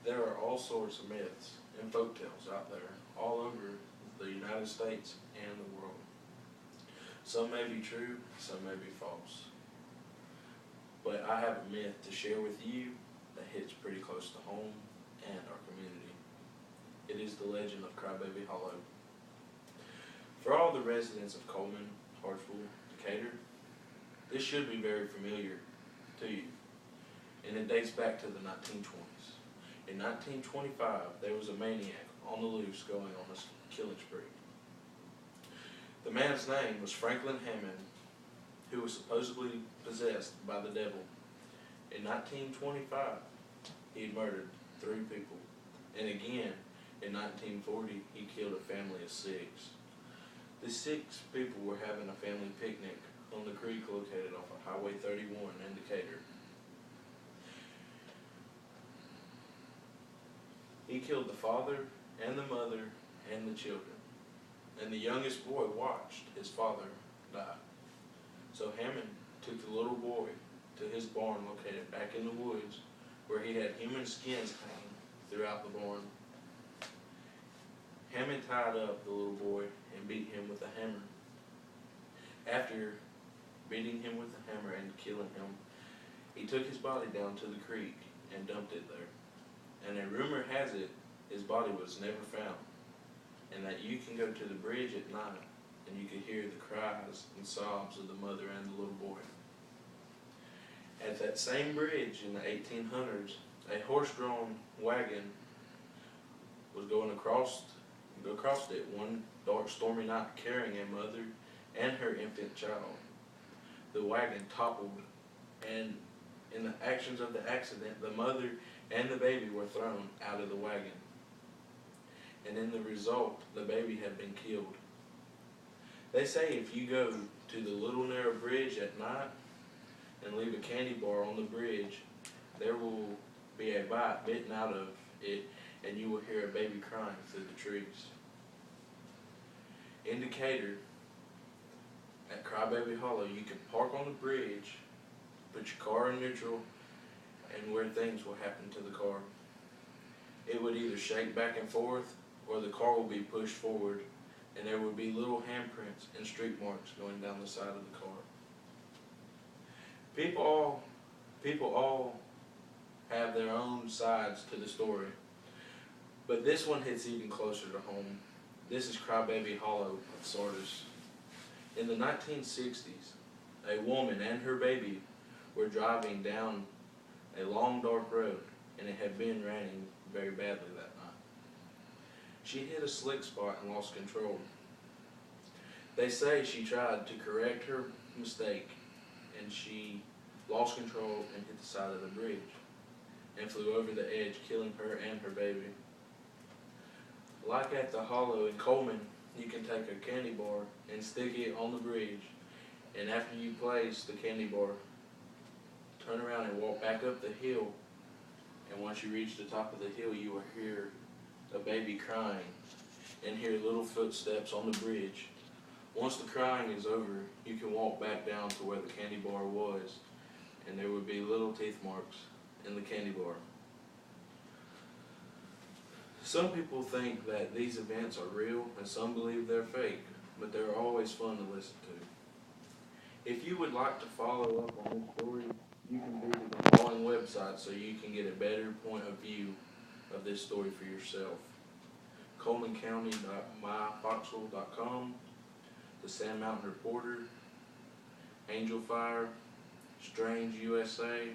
There are all sorts of myths and folktales out there all over the United States and the world. Some may be true, some may be false. But I have a myth to share with you that hits pretty close to home and our community. It is the legend of Crybaby Hollow. For all the residents of Coleman, Hartsville, Decatur, this should be very familiar to you, and it dates back to the 1920s. In 1925, there was a maniac on the loose going on a killing spree. The man's name was Franklin Hammond, who was supposedly possessed by the devil. In 1925, he had murdered 3 people, and again, in 1940, he killed a family of 6. The 6 people were having a family picnic on the creek located off of Highway 31 in Decatur. He killed the father and the mother and the children, and the youngest boy watched his father die. So Hammond took the little boy to his barn located back in the woods, where he had human skins hanging throughout the barn. Hammond tied up the little boy and beat him with a hammer. After beating him with a hammer and killing him, he took his body down to the creek and dumped it there. And a rumor has it his body was never found, and that you can go to the bridge at night and you can hear the cries and sobs of the mother and the little boy. At that same bridge in the 1800s, a horse-drawn wagon was going across it one dark, stormy night, carrying a mother and her infant child. The wagon toppled, and in the actions of the accident, the mother and the baby were thrown out of the wagon. And in the result, the baby had been killed. They say if you go to the little narrow bridge at night and leave a candy bar on the bridge, there will be a bite bitten out of it, and you will hear a baby crying through the trees. In Decatur, at Crybaby Hollow, you can park on the bridge, put your car in neutral, and where things will happen to the car. It would either shake back and forth, or the car will be pushed forward, and there would be little handprints and streak marks going down the side of the car. People all have their own sides to the story, but this one hits even closer to home. This is Crybaby Hollow of Sardis. In the 1960s, a woman and her baby were driving down a long dark road, and it had been raining very badly that night. She hit a slick spot and lost control. They say she tried to correct her mistake, and she lost control and hit the side of the bridge and flew over the edge, killing her and her baby. Like at the Hollow in Coleman, you can take a candy bar and stick it on the bridge, and after you place the candy bar, turn around and walk back up the hill, and once you reach the top of the hill, you will hear a baby crying and hear little footsteps on the bridge. Once the crying is over, you can walk back down to where the candy bar was, and there would be little teeth marks in the candy bar. Some people think that these events are real, and some believe they're fake, but they're always fun to listen to. If you would like to follow up on this story, you can visit the following website so you can get a better point of view of this story for yourself. ColemanCounty.myfoxhole.com, the Sand Mountain Reporter, Angel Fire, Strange USA,